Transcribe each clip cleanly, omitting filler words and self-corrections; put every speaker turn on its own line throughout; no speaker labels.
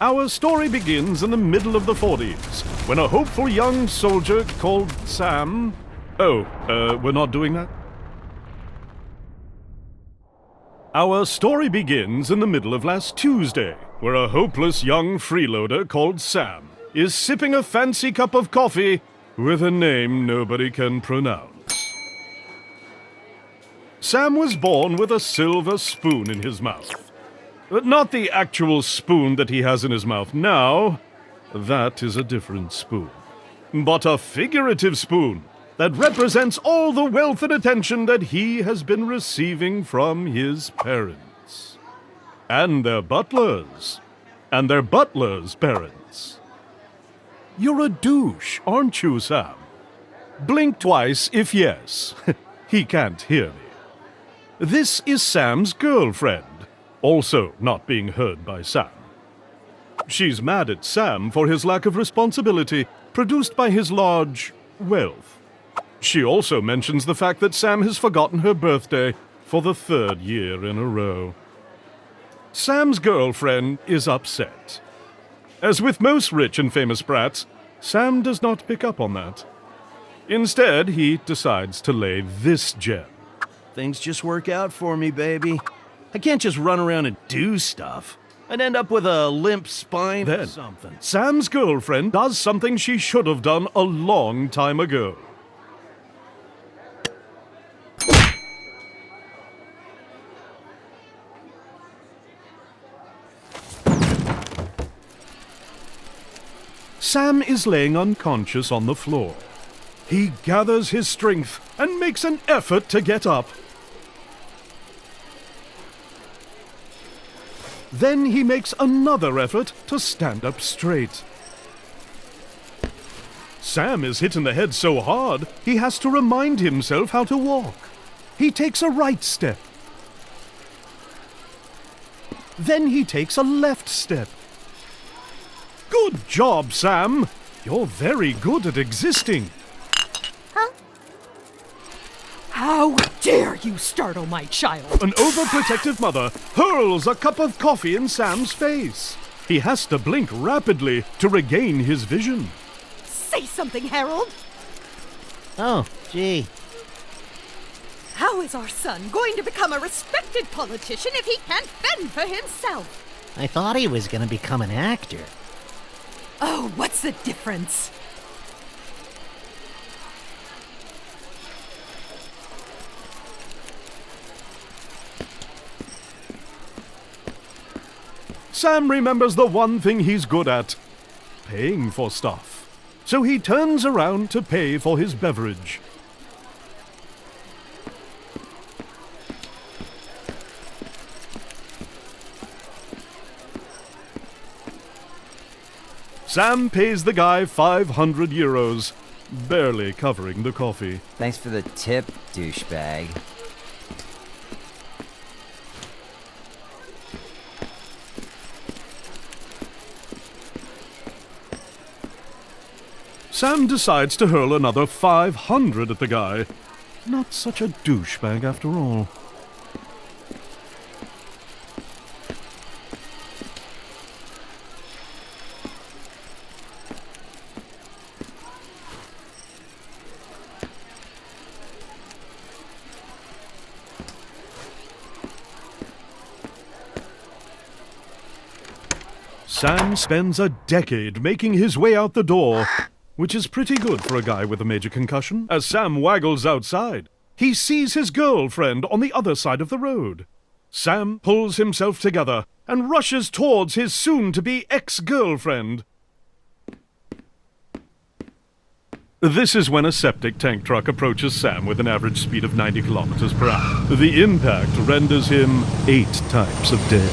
Our story begins in the middle of the 40s, when a hopeful young soldier called Sam... we're not doing that? Our story begins in the middle of last Tuesday, where a hopeless young freeloader called Sam is sipping a fancy cup of coffee with a name nobody can pronounce. Sam was born with a silver spoon in his mouth. But not the actual spoon that he has in his mouth now. That is a different spoon. But a figurative spoon that represents all the wealth and attention that he has been receiving from his parents. And their butlers. And their butlers' parents. You're a douche, aren't you, Sam? Blink twice if yes. He can't hear me. This is Sam's girlfriend. Also not being heard by Sam. She's mad at Sam for his lack of responsibility produced by his large wealth. She also mentions the fact that Sam has forgotten her birthday for the 3rd year in a row. Sam's girlfriend is upset. As with most rich and famous brats, Sam does not pick up on that. Instead, he decides to lay this gem.
Things just work out for me, baby. I can't just run around and do stuff. I'd end up with a limp spine or
Then,
something.
Sam's girlfriend does something she should have done a long time ago. Sam is laying unconscious on the floor. He gathers his strength and makes an effort to get up. Then he makes another effort to stand up straight. Sam is hit in the head so hard, he has to remind himself how to walk. He takes a right step. Then he takes a left step. Good job, Sam! You're very good at existing.
How dare you startle my child?
An overprotective mother hurls a cup of coffee in Sam's face. He has to blink rapidly to regain his vision.
Say something, Harold.
Oh, gee.
How is our son going to become a respected politician if he can't fend for himself?
I thought he was gonna become an actor.
Oh, what's the difference?
Sam remembers the one thing he's good at, paying for stuff. So he turns around to pay for his beverage. Sam pays the guy 500 euros, barely covering the coffee.
Thanks for the tip, douchebag.
Sam decides to hurl another 500 at the guy. Not such a douchebag after all. Sam spends a decade making his way out the door, which is pretty good for a guy with a major concussion. As Sam waggles outside, he sees his girlfriend on the other side of the road. Sam pulls himself together and rushes towards his soon-to-be ex-girlfriend. This is when a septic tank truck approaches Sam with an average speed of 90 kilometers per hour. The impact renders him 8 types of dead.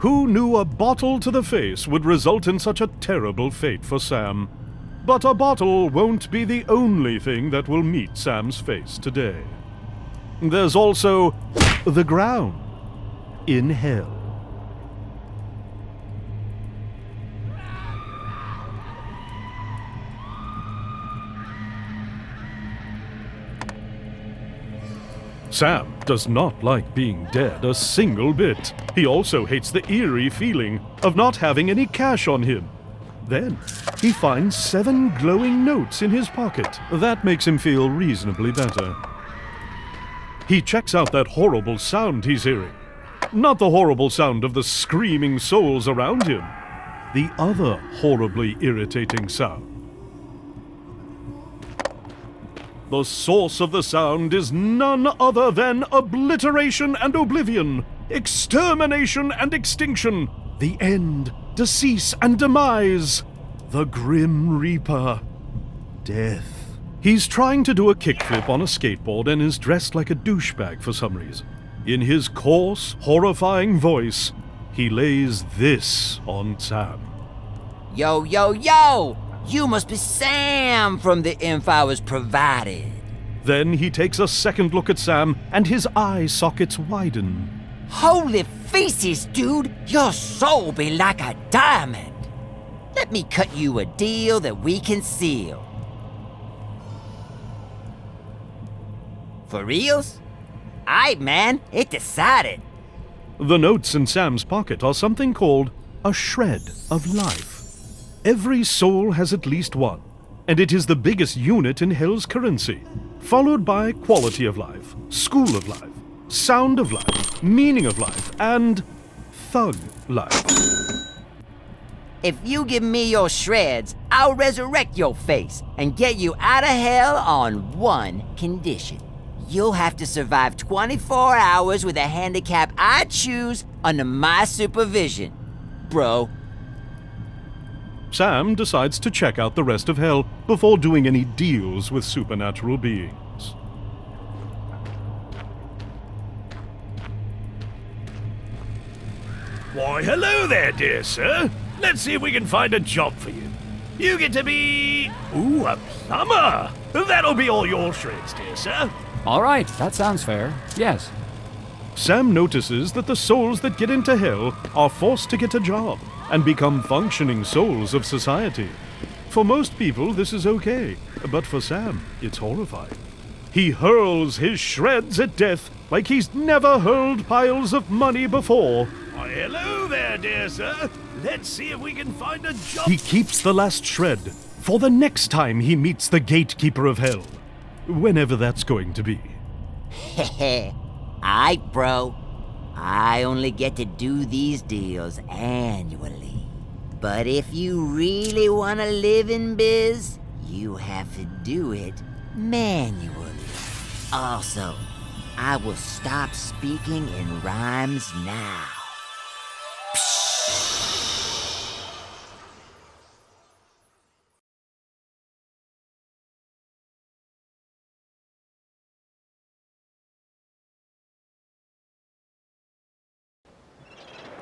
Who knew a bottle to the face would result in such a terrible fate for Sam? But a bottle won't be the only thing that will meet Sam's face today. There's also the ground in hell. Sam does not like being dead a single bit. He also hates the eerie feeling of not having any cash on him. Then, he finds 7 glowing notes in his pocket. That makes him feel reasonably better. He checks out that horrible sound he's hearing. Not the horrible sound of the screaming souls around him. The other horribly irritating sound. The source of the sound is none other than obliteration and oblivion, extermination and extinction, the end, decease and demise, the Grim Reaper, death. He's trying to do a kickflip on a skateboard and is dressed like a douchebag for some reason. In his coarse, horrifying voice, he lays this on Sam.
Yo, yo, yo! You must be Sam from the info I was provided.
Then he takes a second look at Sam, and his eye sockets widen.
Holy feces, dude! Your soul be like a diamond. Let me cut you a deal that we can seal. For reals? Aight, man, it decided.
The notes in Sam's pocket are something called a shred of life. Every soul has at least one, and it is the biggest unit in Hell's currency, followed by quality of life, school of life, sound of life, meaning of life, and thug life.
If you give me your shreds, I'll resurrect your face and get you out of hell on one condition. You'll have to survive 24 hours with a handicap I choose under my supervision, bro.
Sam decides to check out the rest of Hell before doing any deals with supernatural beings.
Why, hello there, dear sir. Let's see if we can find a job for you. You get to be... ooh, a plumber. That'll be all your shreds, dear sir.
All right, that sounds fair. Yes.
Sam notices that the souls that get into Hell are forced to get a job and become functioning souls of society. For most people, this is okay, but for Sam, it's horrifying. He hurls his shreds at death like he's never hurled piles of money before.
Why, hello there, dear sir. Let's see if we can find a job.
He keeps the last shred for the next time he meets the gatekeeper of Hell, whenever that's going to be.
Heh. Aight, bro. I only get to do these deals annually. But if you really want to live in biz, you have to do it manually. Also, I will stop speaking in rhymes now.